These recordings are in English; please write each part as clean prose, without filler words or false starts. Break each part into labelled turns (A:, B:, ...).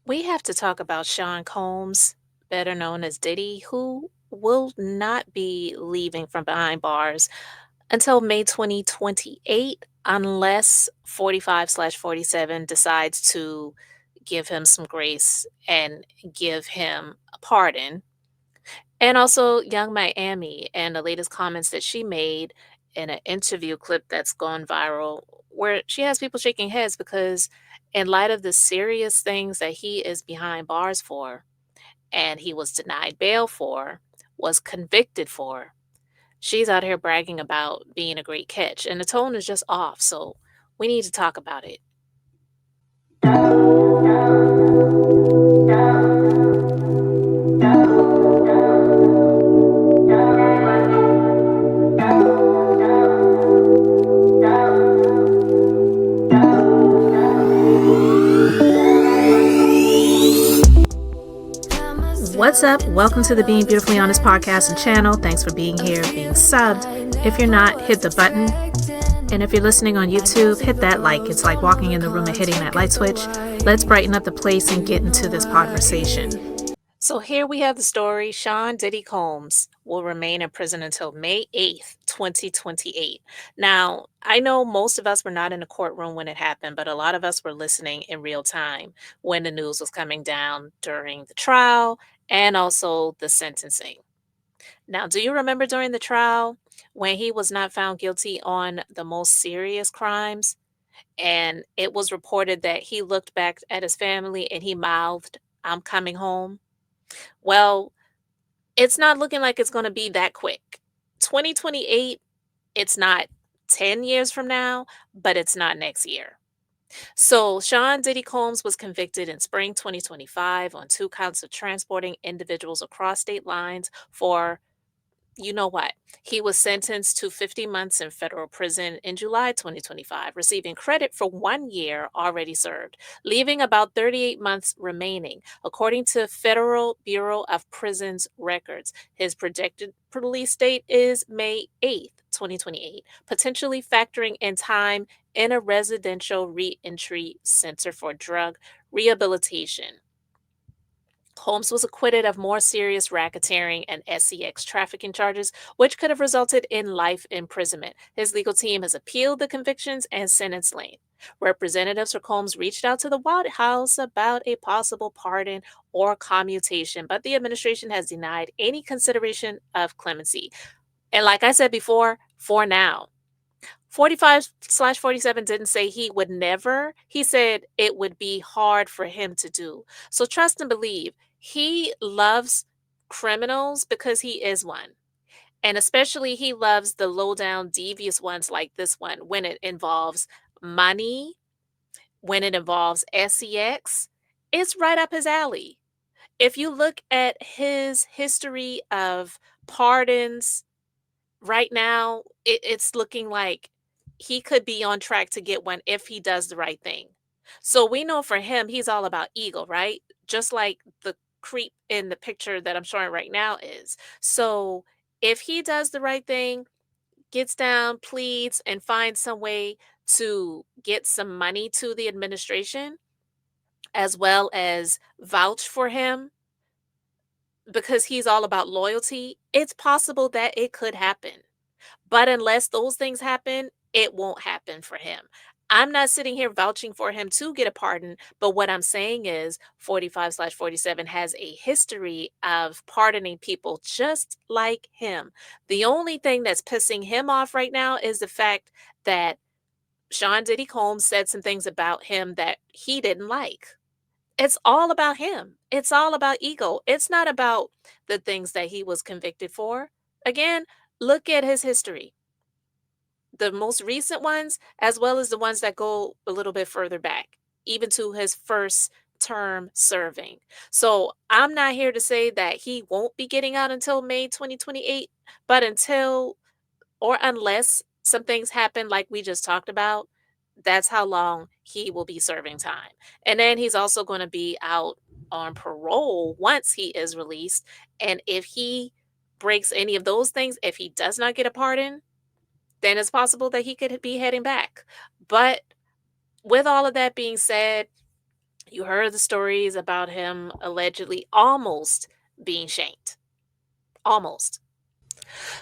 A: We have to talk about Sean Combs, better known as Diddy, who will not be leaving from behind bars until May 2028 unless 45/47 decides to give him some grace and give him a pardon. And also Young Miami and the latest comments that she made in an interview clip that's gone viral where she has people shaking heads because in light of the serious things that he is behind bars for and he was denied bail for, was convicted for, she's out here bragging about being a great catch and the tone is just off. So we need to talk about it. What's up? Welcome to the Being Beautifully Honest podcast and channel. Thanks for being here, being subbed. If you're not, hit the button. And if you're listening on YouTube, hit that like. It's like walking in the room and hitting that light switch. Let's brighten up the place and get into this conversation. So here we have the story. Sean Diddy Combs will remain in prison until May 8th, 2028. Now, I know most of us were not in the courtroom when it happened, but a lot of us were listening in real time when the news was coming down during the trial and also the sentencing. Now, do you remember during the trial when he was not found guilty on the most serious crimes? And it was reported that he looked back at his family and he mouthed, "I'm coming home." Well, it's not looking like it's going to be that quick. 2028, it's not 10 years from now, but it's not next year. So, Sean Diddy Combs was convicted in spring 2025 on 2 counts of transporting individuals across state lines for, you know what? He was sentenced to 50 months in federal prison in July 2025, receiving credit for 1 year already served, leaving about 38 months remaining. According to Federal Bureau of Prisons records, his projected release date is May 8th, 2028, potentially factoring in time in a residential reentry center for drug rehabilitation. Holmes was acquitted of more serious racketeering and SEX trafficking charges, which could have resulted in life imprisonment. His legal team has appealed the convictions and sentence length. Representatives for Combs reached out to the White House about a possible pardon or commutation, but the administration has denied any consideration of clemency. And like I said before, for now, 45/47 didn't say he would never. He said it would be hard for him to do. So trust and believe. He loves criminals because he is one. And especially he loves the low down, devious ones like this one when it involves money, when it involves SEX. It's right up his alley. If you look at his history of pardons, right now, it's looking like he could be on track to get one if he does the right thing. So we know for him, he's all about ego, right? Just like the creep in the picture that I'm showing right now is. So if he does the right thing, gets down, pleads, and finds some way to get some money to the administration, as well as vouch for him because he's all about loyalty, it's possible that it could happen. But unless those things happen, it won't happen for him. I'm not sitting here vouching for him to get a pardon, but what I'm saying is 45/47 has a history of pardoning people just like him. The only thing that's pissing him off right now is the fact that Sean Diddy Combs said some things about him that he didn't like. It's all about him. It's all about ego. It's not about the things that he was convicted for. Again, look at his history, the most recent ones, as well as the ones that go a little bit further back, even to his first term serving. So I'm not here to say that he won't be getting out until May 2028, but until or unless some things happen like we just talked about, that's how long he will be serving time. And then he's also going to be out on parole once he is released. And if he breaks any of those things, if he does not get a pardon, then it's possible that he could be heading back. But with all of that being said, You heard the stories about him allegedly almost being shanked. Almost.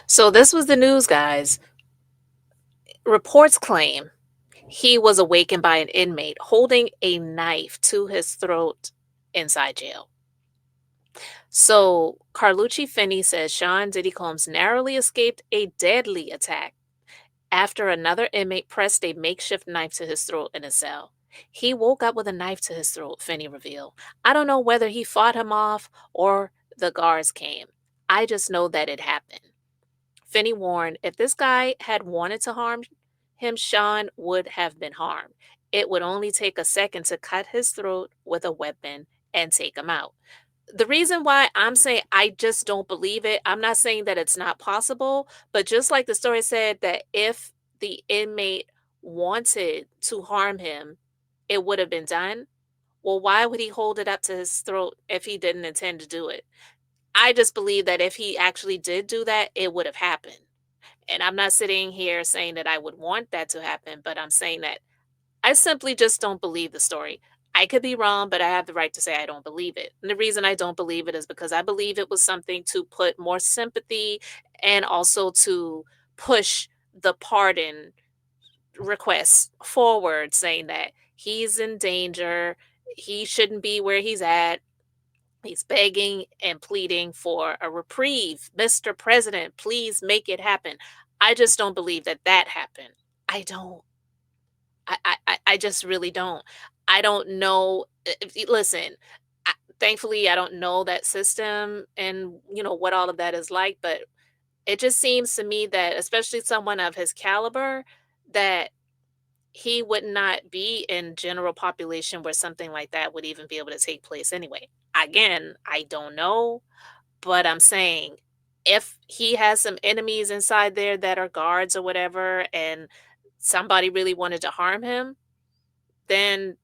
A: So, this was the news, guys. Reports claim he was awakened by an inmate holding a knife to his throat inside jail. So, Carlucci Finney says Sean Diddy Combs narrowly escaped a deadly attack after another inmate pressed a makeshift knife to his throat in a cell. He woke up with a knife to his throat, Finney revealed. I don't know whether he fought him off or the guards came. I just know that it happened. Finney warned if this guy had wanted to harm him, Sean would have been harmed. It would only take a second to cut his throat with a weapon and take him out. The reason why I'm saying I just don't believe it, I'm not saying that it's not possible, but just like the story said that if the inmate wanted to harm him, it would have been done. Well, why would he hold it up to his throat if he didn't intend to do it? I just believe that if he actually did do that, it would have happened. And I'm not sitting here saying that I would want that to happen, but I'm saying that I simply just don't believe the story. I could be wrong, but I have the right to say I don't believe it. And the reason I don't believe it is because I believe it was something to put more sympathy and also to push the pardon requests forward, saying that he's in danger, he shouldn't be where he's at. He's begging and pleading for a reprieve. Mr. President, please make it happen. I just don't believe that that happened. I don't. I just really don't. I don't know. Listen, thankfully, I don't know that system and what all of that is like. But it just seems to me that, especially someone of his caliber, that he would not be in general population where something like that would even be able to take place anyway. Again, I don't know, but I'm saying if he has some enemies inside there that are guards or whatever, and somebody really wanted to harm him, then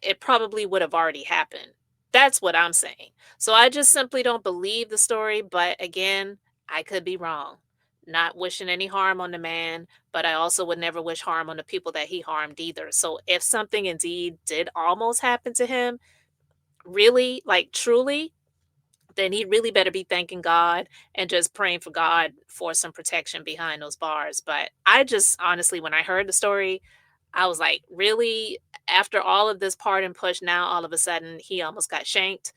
A: it probably would have already happened. That's what I'm saying. So I just simply don't believe the story, but again, I could be wrong. Not wishing any harm on the man, but I also would never wish harm on the people that he harmed either. So if something indeed did almost happen to him, really, like truly, then he really better be thanking God and just praying for God for some protection behind those bars. But I just honestly, when I heard the story, I was like, really? After all of this pardon push, now all of a sudden he almost got shanked.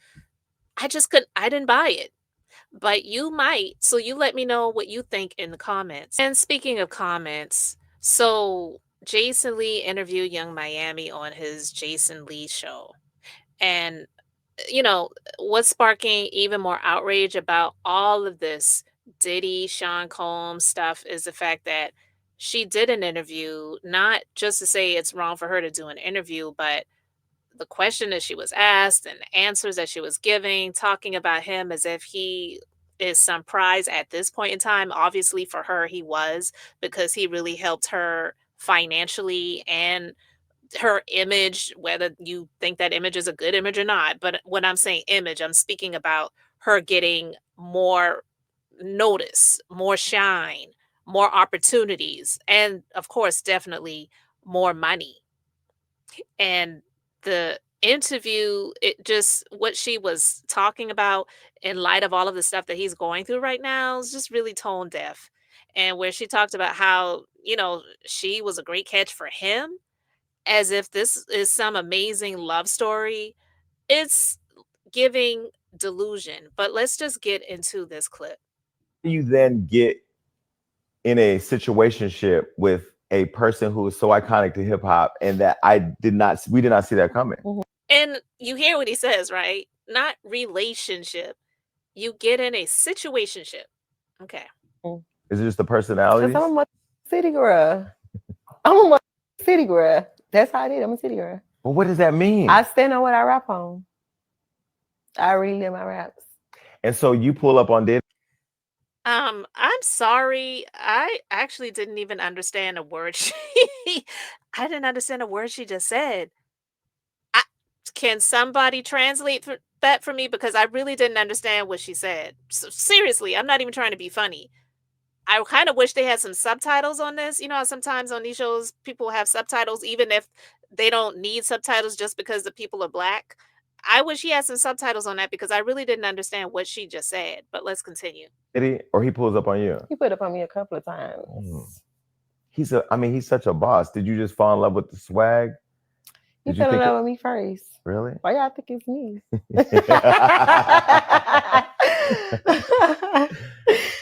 A: I just couldn't, I didn't buy it. But you might. So you let me know what you think in the comments. And speaking of comments, so Jason Lee interviewed Young Miami on his Jason Lee show. And you know, what's sparking even more outrage about all of this Diddy, Sean Combs stuff is the fact that she did an interview, not just to say it's wrong for her to do an interview, but the question that she was asked and the answers that she was giving, talking about him as if he is some prize at this point in time. Obviously, for her, he was because he really helped her financially and her image, whether you think that image is a good image or not. But when I'm saying image, I'm speaking about her getting more notice, more shine, more opportunities, and of course, definitely more money. And the interview, it just what she was talking about in light of all of the stuff that he's going through right now is just really tone deaf. And where she talked about how, she was a great catch for him as if this is some amazing love story. It's giving delusion. But let's just get into this clip.
B: You then get in a situationship with a person who is so iconic to hip hop, and that we did not see that coming.
A: And you hear what he says, right? Not relationship. You get in a situationship. Okay.
B: Is it just the personality?
C: Cause I'm a city girl. I'm a city girl. That's how I did. I'm a city girl.
B: Well, what does that mean?
C: I stand on what I rap on. I really live my raps.
B: And so you pull up on Diddy.
A: I'm sorry. I actually didn't even understand a word I didn't understand a word she just said. I, can somebody translate that for me because I really didn't understand what she said. So, seriously, I'm not even trying to be funny. I kind of wish they had some subtitles on this. You know how sometimes on these shows people have subtitles even if they don't need subtitles just because the people are black. I wish he had some subtitles on that because I really didn't understand what she just said. But let's continue.
B: Did he? Or he pulls up on you?
C: He put up on me a couple of
B: Mm.
C: times.
B: I mean, he's such a boss. Did you just fall in love with the swag?
C: He
B: Did you
C: fell in
B: think
C: love with me first.
B: really?
C: Why y'all think it's me?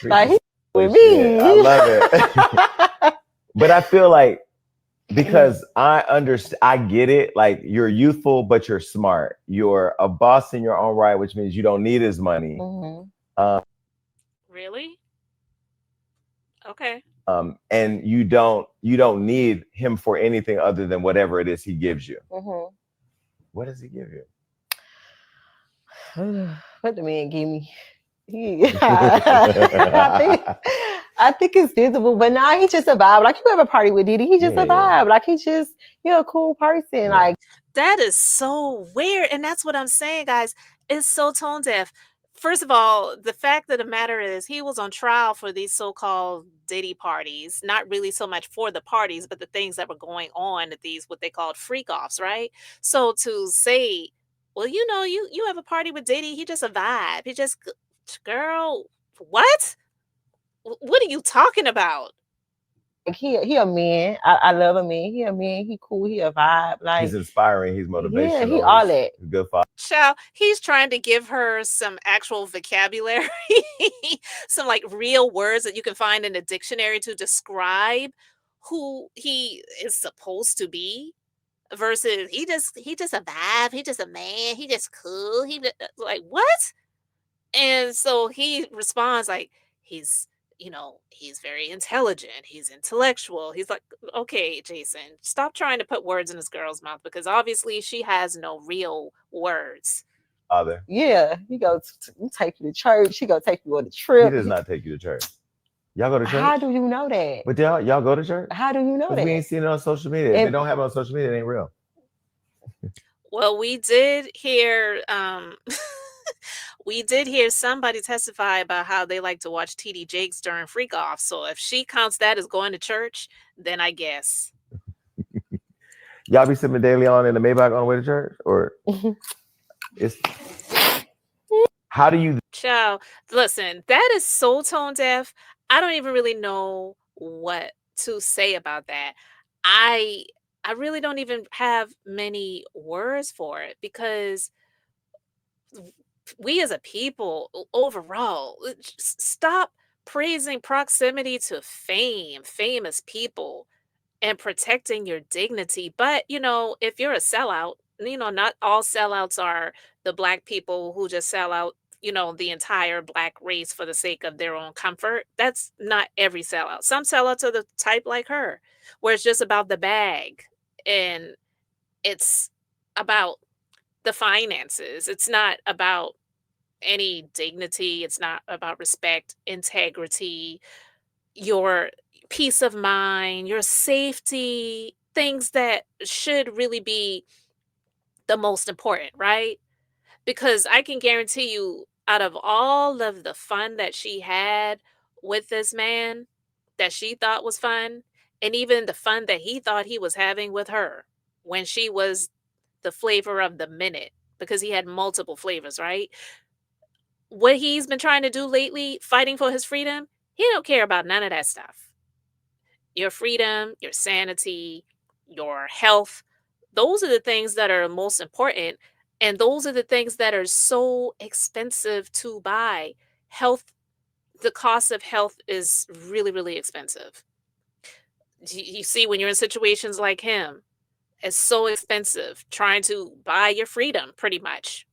C: Like he with
B: Shit, I
C: me.
B: love it. But I feel like because I understand, I get it. Like you're youthful, but you're smart. You're a boss in your own right, which means you don't need his money.
C: Mhm.
A: Really? Okay.
B: And you don't need him for anything other than whatever it is he gives you.
C: Mhm.
B: What does he give you?
C: What the man give me? I think I think it's visible, but nah, he just a vibe. Like you have a party with Diddy, he just a
B: Yeah.
C: vibe. Like he a cool person.
B: Yeah.
C: Like
A: That is so weird. And that's what I'm saying, guys. It's so tone deaf. First of all, the fact of the matter is he was on trial for these so-called Diddy parties. Not really so much for the parties, but the things that were going on at these what they called freak offs, right? So to say, well, you have a party with Diddy, he just a vibe. He just girl, what? What are you talking about?
C: he a man. I love a man. He a man. He cool. He a vibe.
B: He's
C: Like
B: inspiring. He's
C: yeah, he
B: motivational.
C: all
B: He's
C: that.
B: a good father.
A: Child, he's trying to give her some actual vocabulary, some like real words that you can find in a dictionary to describe who he is supposed to be versus he just a vibe, he just a man, he just cool. Like what? And so he responds like he's very intelligent, he's intellectual. He's like, okay, Jason, stop trying to put words in this girl's mouth because obviously she has no real words.
B: Father.
C: Yeah, he take you to church. He go take you on a
B: He
C: trip.
B: does not take you to church. Y'all go to church?
C: How do you know that?
B: But y'all go to church?
C: How do you know
B: Because we
C: that?
B: ain't seen it on social media. If they
C: And
B: don't have it on social media, it ain't real.
A: Well, we did hear we did hear somebody testify about how they like to watch TD Jakes during freak off. So if she counts that as going to church, then I guess.
B: Y'all be sipping daily on in the Maybach on the way to church? Or it's how do you
A: Child, listen, that is so tone deaf. I don't even really know what to say about that. I I really don't even have many words for it because we as a people overall stop praising proximity to fame, famous people, and protecting your dignity. But if you're a sellout, not all sellouts are the black people who just sell out, the entire black race for the sake of their own comfort. That's not every sellout. Some sellouts are the type like her, where it's just about the bag and it's about the finances. It's not about any dignity. It's not about respect, integrity, your peace of mind, your safety, things that should really be the most important, right? Because I can guarantee you, out of all of the fun that she had with this man that she thought was fun, and even the fun that he thought he was having with her when she was the flavor of the minute, because he had multiple flavors, right? What he's been trying to do lately, fighting for his freedom, he don't care about none of that stuff. Your freedom, your sanity, your health, those are the things that are most important. And those are the things that are so expensive to buy. Health, the cost of health is really, really expensive. You see, when you're in situations like him, it's so expensive trying to buy your freedom, pretty much.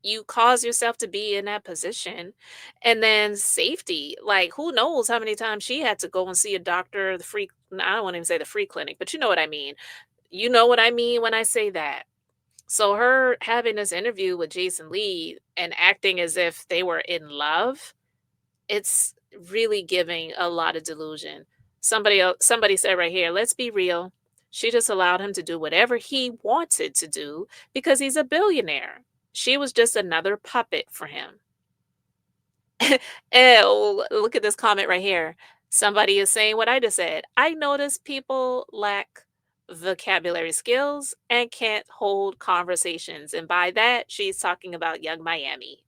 A: You cause yourself to be in that position. And then safety, like who knows how many times she had to go and see a doctor, the free, I don't want to even say the free clinic, but you know what I mean. You know what I mean when I say that. So her having this interview with Jason Lee and acting as if they were in love, it's really giving a lot of delusion. Somebody said right here, let's be real. She just allowed him to do whatever he wanted to do because he's a billionaire. She was just another puppet for him. Oh, look at this comment right here. Somebody is saying what I just said. I notice people lack vocabulary skills and can't hold conversations. And by that, she's talking about Young Miami.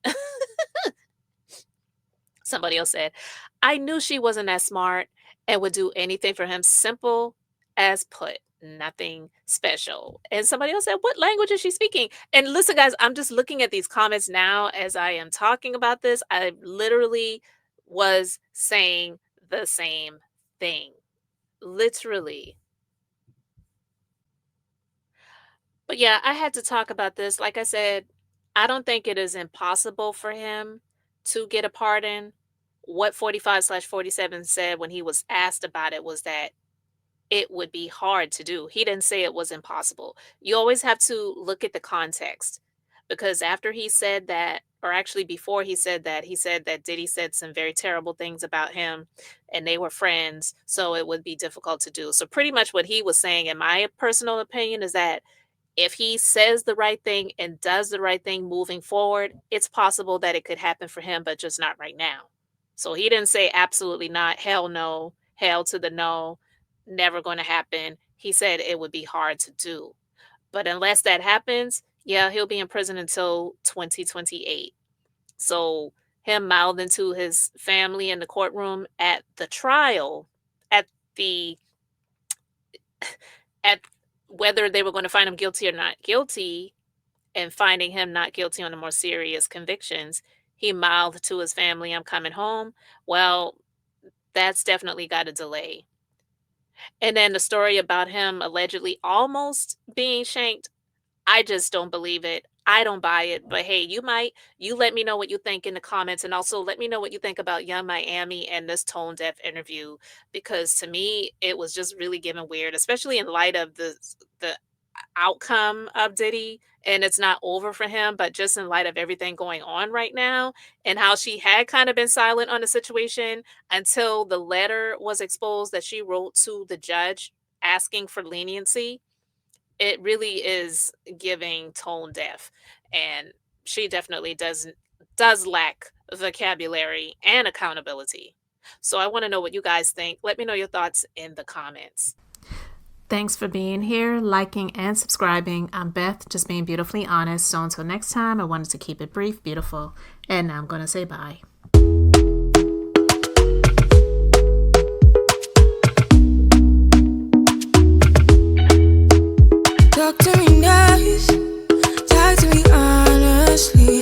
A: Somebody else said, I knew she wasn't that smart and would do anything for him. Simple as put, nothing special. And somebody else said, what language is she speaking? And listen, guys, I'm just looking at these comments now as I am talking about this. I literally was saying the same thing. Literally. But yeah, I had to talk about this. Like I said, I don't think it is impossible for him to get a pardon. What 45/47 said when he was asked about it was that it would be hard to do. He didn't say it was impossible. You always have to look at the context because after he said that, or actually before he said that Diddy said some very terrible things about him and they were friends, so it would be difficult to do. So, pretty much what he was saying, in my personal opinion, is that if he says the right thing and does the right thing moving forward, it's possible that it could happen for him, but just not right now. So he didn't say absolutely not, hell no, hell to the no, never going to happen. He said it would be hard to do. But unless that happens, yeah, he'll be in prison until 2028. So him mouthing to his family in the courtroom at the trial, at the at whether they were going to find him guilty or not guilty, and finding him not guilty on the more serious convictions, he mouthed to his family, I'm coming home. Well, that's definitely got a delay. And then the story about him allegedly almost being shanked, I just don't believe it. I don't buy it. But hey, you might. You let me know what you think in the comments. And also let me know what you think about Young Miami and this tone deaf interview. Because to me, it was just really given weird, especially in light of the outcome of Diddy. And it's not over for him, but just in light of everything going on right now and how she had kind of been silent on the situation until the letter was exposed that she wrote to the judge asking for leniency. It really is giving tone deaf, and she definitely does lack vocabulary and accountability. So I want to know what you guys think. Let me know your thoughts in the comments. Thanks for being here, liking, and subscribing. I'm Beth, just being beautifully honest. So until next time, I wanted to keep it brief, beautiful, and now I'm going to say bye.
D: Talk to me nice, talk to me honestly.